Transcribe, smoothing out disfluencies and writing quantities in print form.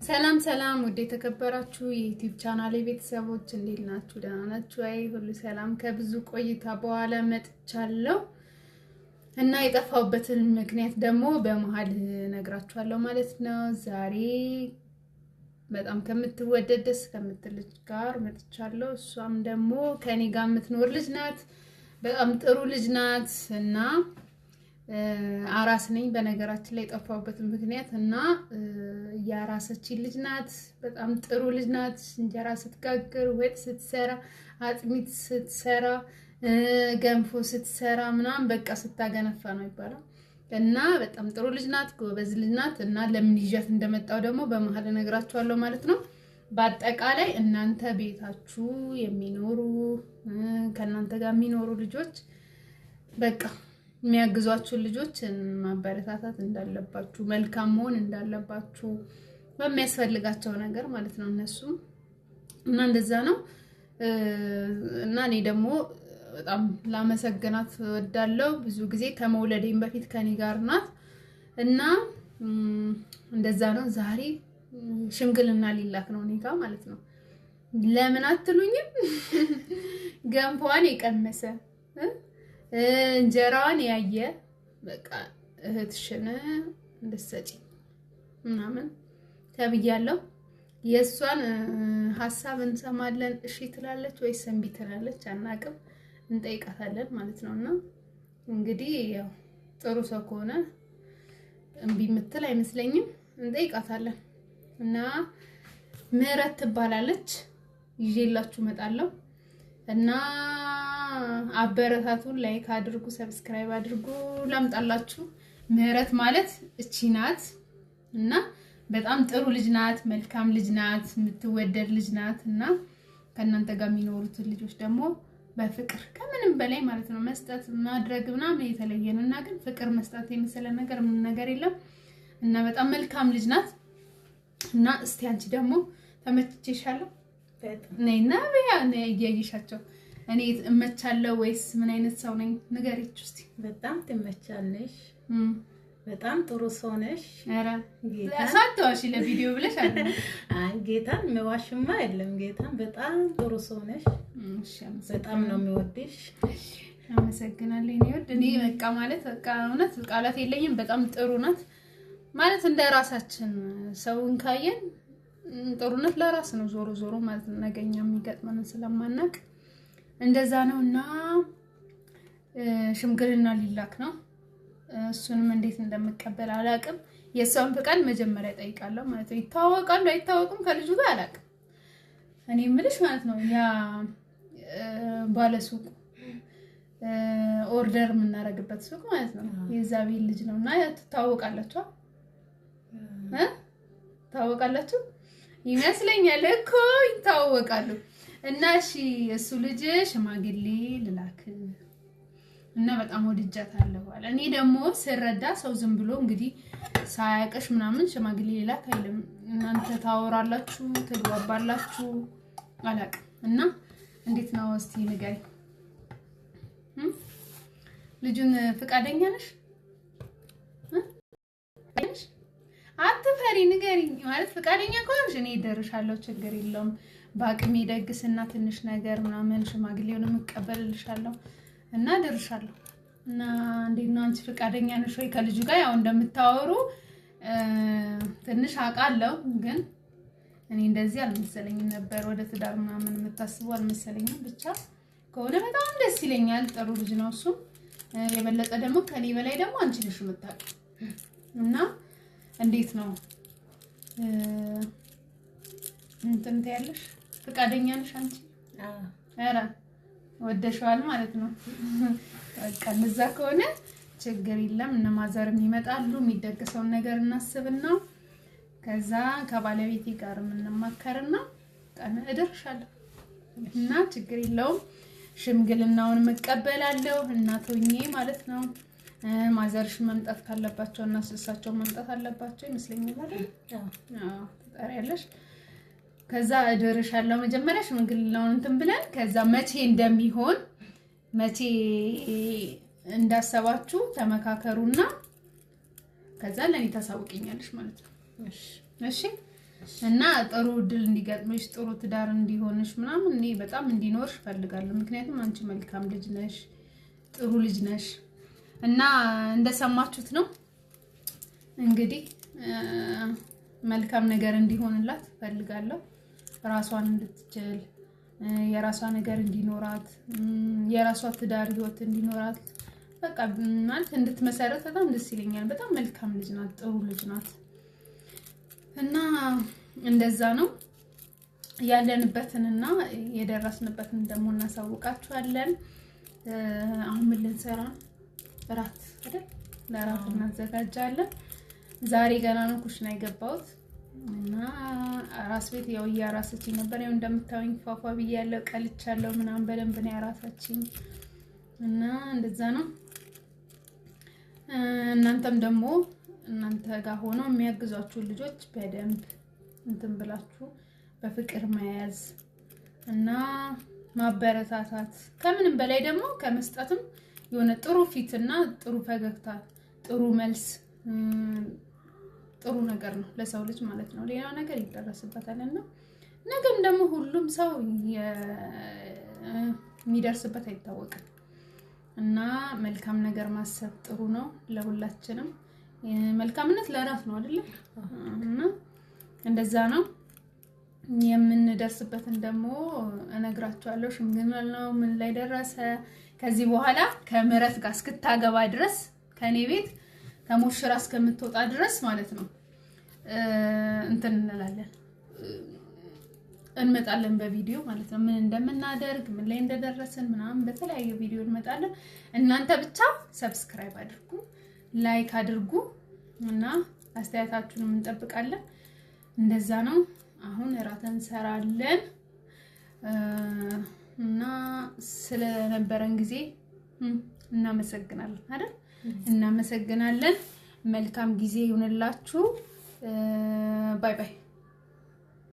ሰላም ሰላም ወደ ተከበራችሁ የዩቲዩብ ቻናሌ ቤተሰቦች እንዴት ናችሁ? ደህና ናችሁ? አይ ሁሉ ሰላም። ከብዙ ቆይታ በኋላ መጥቻለሁ እና የጠፋሁበትን ምክንያት ደግሞ በመሃል ነግራችኋለሁ ማለት ነው። ዛሬ በጣም ከምትወደድ ደስ ከምትል ልጅ ጋር መጥቻለሁ። እሷም ደግሞ ከኔ ጋር የምትኖር ልጅ ናት። በጣም ጥሩ ልጅ ናት እና አራስ ነኝ በነገራችን ላይ የጠፋሁበት ምክንያት እና ያራሰች ልጅ ናት። በጣም ጥሩ ልጅ ናት። እንጀራ ስትጋግር፣ ወጥ ስትሰራ፣ አጥሚት ስትሰራ፣ ገንፎ ስትሰራ ምናምን በቃ ስታገነፋ ነው ይባላል እና በጣም ጥሩ ልጅ ናት፣ ጎበዝ ልጅ ናት እና ለምን ይዣት እንደመጣው ደግሞ በመሃል እነግራችኋለሁ ማለት ነው። በአጠቃላይ እናንተ ቤታችሁ የሚኖሩ ከእናንተ ጋር የሚኖሩ ልጆች በቃ የሚያግዟችሁ ልጆች ማበረታታት እንዳለባችሁ፣ መልካም መሆን እንዳለባችሁ በሚያስፈልጋቸው ነገር ማለት ነው እነሱ እና እንደዛ ነው እና እኔ ደግሞ በጣም ላመሰግናት እወዳለሁ። ብዙ ጊዜ ከመውለዴም በፊት ከኔ ጋር ናት እና እንደዛ ነው። ዛሬ ሽምግልና ሊላክ ነው እኔ ጋር ማለት ነው። ለምን አትሉኝም? ገንፎዋን የቀመሰ እንጀራዋን ያየ በቃ እህትሽን እንድትሰጪ ምናምን ተብያለሁ። የእሷን ሐሳብ እንሰማለን። እሺ ትላለች ወይስ እምቢ ትላለች አናውቅም። እንጠይቃታለን ማለት ነውና እንግዲህ ያው ጥሩ ሰው ከሆነ እምቢ የምትል አይመስለኝም። እንጠይቃታለን እና ምህረት ትባላለች። ይዤላችሁ እመጣለሁ እና አበረታቱን፣ ላይክ አድርጉ፣ ሰብስክራይብ አድርጉ። ላምጣላችሁ። ምህረት ማለት እቺ ናት እና በጣም ጥሩ ልጅ ናት፣ መልካም ልጅ ናት፣ የምትወደድ ልጅ ናት እና ከእናንተ ጋር የሚኖሩትን ልጆች ደግሞ በፍቅር ከምንም በላይ ማለት ነው መስጠት ማድረግ ምናምን የተለየ ነው እና ግን ፍቅር መስጠት የመሰለ ነገር ምን ነገር የለም እና በጣም መልካም ልጅ ናት እና እስቲ አንቺ ደግሞ ተመችቼሻለሁ ነይና በያ ነይ እያየሻቸው እኔ እመቻለሁ ወይስ ምን አይነት ሰው ነኝ ንገሪች እስቲ። በጣም ትመቻለሽ። በጣም ጥሩ ሰው ነሽ። አረ አሳተዋሽ ለቪዲዮ ብለሽ አይደል? አይ ጌታን መዋሽማ አይደለም። ጌታን በጣም ጥሩ ሰው ነሽ። በጣም ነው የሚወድሽ። አመሰግናለሁ። እኔ በቃ ማለት በቃ እውነት ቃላት የለኝም። በጣም ጥሩ ናት ማለት እንደ ራሳችን ሰውን ካየን ጥሩነት ለራስ ነው ዞሮ ዞሮ ማለት ነው። ነገኛ የሚገጥመን ስለማናቅ እንደዛ ነውና ሽምግልና ሊላክ ነው። እሱንም እንዴት እንደምቀበል አላቅም። የሷን ፍቃድ መጀመሪያ ጠይቃለሁ ማለት ነው። ይታወቃሉ አይታወቁም ከልጁ ጋር አላቅም። እኔ የምልሽ ማለት ነው ያ ባለሱቁ ኦርደር የምናረግበት ሱቅ ማለት ነው የዛ ቤት ልጅ ነውና ትታወቃላችሁ ታወቃላችሁ ይመስለኛል እኮ ይታወቃሉ። እና እሺ እሱ ልጅ ሽማግሌ ልላክ እና በጣም ወድጃታለሁ አለ። እኔ ደግሞ ስረዳ ሰው ዝም ብሎ እንግዲህ ሳያቀሽ ምናምን ሽማግሌ ልላክ አይልም። እናንተ ታወራላችሁ፣ ትግባባላችሁ አላቅም። እና እንዴት ነው እስቲ ንገሪ። ልጁን ፍቃደኛ ነሽ? አትፈሪ ንገሪኝ። ማለት ፍቃደኛ ከሆንሽ እኔ እደርሻለሁ፣ ችግር የለውም። በአቅሜ ደግስና ትንሽ ነገር ምናምን ሽማግሌውንም እቀበልልሻለሁ እና እደርሻለሁ። እና እንዴት ነው አንቺ ፍቃደኛ ነሽ ወይ? ከልጁ ጋር ያው እንደምታወሩ ትንሽ አውቃለሁ፣ ግን እኔ እንደዚህ አልመሰለኝም ነበር። ወደ ትዳር ምናምን የምታስቡ አልመሰለኝም። ብቻ ከሆነ በጣም ደስ ይለኛል። ጥሩ ልጅ ነው እሱ። የበለጠ ደግሞ ከኔ በላይ ደግሞ አንቺ ነሽ የምታውቂው እና እንዴት ነው እንትን ትያለሽ? ፍቃደኛ ነሽ አንቺ? ኧረ ወደሽዋል ማለት ነው። በቃ እንደዛ ከሆነ ችግር የለም። እነ ማዘርም ይመጣሉ። የሚደገሰውን ነገር እናስብና ከዛ ከባለቤቴ ጋር የምንማከርና ቀን እደርሻለሁ እና ችግር የለውም። ሽምግልናውን መቀበላለሁ እናቶኜ ማለት ነው። ማዘርሽ መምጣት ካለባቸው እና እሳቸው መምጣት አለባቸው ይመስለኛል አይደል? አዎ ትጠሪያለሽ። ከዛ እደርሻለሁ። መጀመሪያ ሽምግልናውን እንትን ብለን ከዛ መቼ እንደሚሆን መቼ እንዳሰባችሁ ተመካከሩና ከዛ ለኔ ታሳውቂኛለሽ ማለት ነው። እሺ እና ጥሩ ድል እንዲገጥምሽ ጥሩ ትዳር እንዲሆንሽ ምናምን እኔ በጣም እንዲኖርሽ ፈልጋለሁ። ምክንያቱም አንቺ መልካም ልጅ ነሽ፣ ጥሩ ልጅ ነሽ እና እንደሰማችሁት ነው እንግዲህ መልካም ነገር እንዲሆንላት ፈልጋለሁ። ራሷን እንድትችል የራሷ ነገር እንዲኖራት የራሷ ትዳር ህይወት እንዲኖራት በቃ ማለት እንድትመሰረት በጣም ደስ ይለኛል። በጣም መልካም ልጅ ናት፣ ጥሩ ልጅ ናት እና እንደዛ ነው ያለንበትንና የደረስንበትን ደግሞ እናሳውቃችኋለን። አሁን ምን ልንሰራ እራት አይደል? ለራት እናዘጋጃለን። ዛሬ ገና ነው ኩሽና የገባሁት እና ራስ ቤት ያው እያራሰችኝ ነበር። ያው እንደምታዩኝ ፏፏ ብያለሁ፣ ቀልቻለሁ ምናምን በደንብ ነው ያራሰችኝ እና እንደዛ ነው። እናንተም ደግሞ እናንተ ጋር ሆኖ የሚያግዟችሁ ልጆች በደንብ እንትን ብላችሁ በፍቅር መያዝ እና ማበረታታት፣ ከምንም በላይ ደግሞ ከመስጠትም የሆነ ጥሩ ፊትና ጥሩ ፈገግታ፣ ጥሩ መልስ ጥሩ ነገር ነው ለሰው ልጅ ማለት ነው። ሌላው ነገር ይደረስበታልና ነገም ደግሞ ሁሉም ሰው የሚደርስበት አይታወቅም እና መልካም ነገር ማሰብ ጥሩ ነው ለሁላችንም። መልካምነት ለራስ ነው አይደል? እና እንደዛ ነው የምንደርስበትን ደግሞ እነግራችኋለሁ። ሽምግልናው ምን ላይ ደረሰ? ከዚህ በኋላ ከምህረት ጋር እስክታገባ ድረስ ከኔ ቤት ተሞሽራ እስከምትወጣ ድረስ ማለት ነው እንትን እንላለን እንመጣለን በቪዲዮ ማለት ነው። ምን እንደምናደርግ ምን ላይ እንደደረሰን ምናምን በተለያየ ቪዲዮ እንመጣለን። እናንተ ብቻ ሰብስክራይብ አድርጉ፣ ላይክ አድርጉ እና አስተያየታችሁንም እንጠብቃለን። እንደዛ ነው። አሁን እራት እንሰራለን እና ስለነበረን ጊዜ እናመሰግናለን አይደል? እናመሰግናለን። መልካም ጊዜ ይሁንላችሁ። ባይ ባይ።